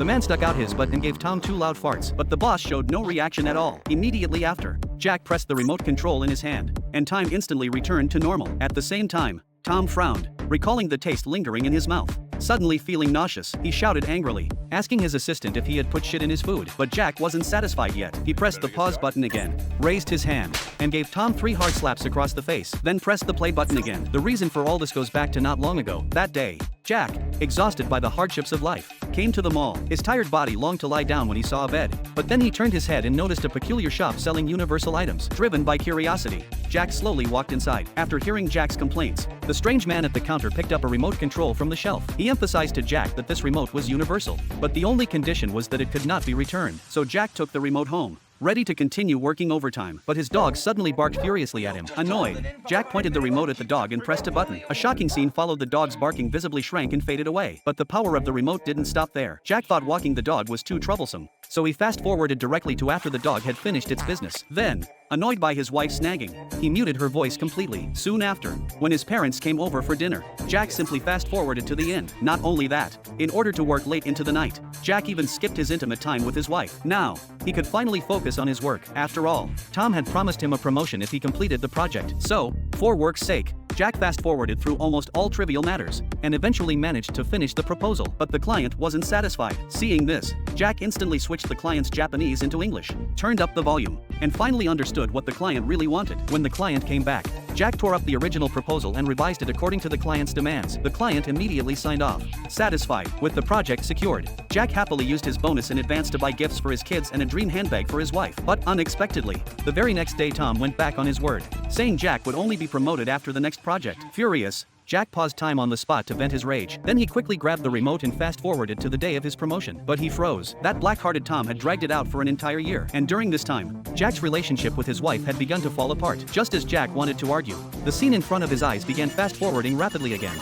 The man stuck out his butt and gave Tom 2 loud farts, but the boss showed no reaction at all. Immediately after, Jack pressed the remote control in his hand, and time instantly returned to normal. At the same time, Tom frowned, recalling the taste lingering in his mouth. Suddenly feeling nauseous, he shouted angrily, asking his assistant if he had put shit in his food. But Jack wasn't satisfied yet. He pressed the pause button again, raised his hand, and gave Tom 3 hard slaps across the face, then pressed the play button again. The reason for all this goes back to not long ago. That day, Jack, exhausted by the hardships of life, came to the mall. His tired body longed to lie down when he saw a bed, but then he turned his head and noticed a peculiar shop selling universal items. Driven by curiosity, Jack slowly walked inside. After hearing Jack's complaints, the strange man at the counter picked up a remote control from the shelf. He emphasized to Jack that this remote was universal, but the only condition was that it could not be returned. So Jack took the remote home, ready to continue working overtime, but his dog suddenly barked furiously at him. Annoyed, Jack pointed the remote at the dog and pressed a button. A shocking scene followed. The dog's barking visibly shrank and faded away, but the power of the remote didn't stop there. Jack thought walking the dog was too troublesome, so he fast-forwarded directly to after the dog had finished its business. Then, annoyed by his wife's nagging, he muted her voice completely. Soon after, when his parents came over for dinner, Jack simply fast-forwarded to the end. Not only that, in order to work late into the night, Jack even skipped his intimate time with his wife. Now, he could finally focus on his work. After all, Tom had promised him a promotion if he completed the project. So, for work's sake, Jack fast-forwarded through almost all trivial matters, and eventually managed to finish the proposal. But the client wasn't satisfied. Seeing this, Jack instantly switched the client's Japanese into English, turned up the volume, and finally understood what the client really wanted. When the client came back, Jack tore up the original proposal and revised it according to the client's demands. The client immediately signed off. Satisfied with the project secured, Jack happily used his bonus in advance to buy gifts for his kids and a dream handbag for his wife. But unexpectedly, the very next day Tom went back on his word, saying Jack would only be promoted after the next project. Furious, Jack paused time on the spot to vent his rage. Then he quickly grabbed the remote and fast-forwarded to the day of his promotion. But he froze. That black-hearted Tom had dragged it out for an entire year. And during this time, Jack's relationship with his wife had begun to fall apart. Just as Jack wanted to argue, the scene in front of his eyes began fast-forwarding rapidly again.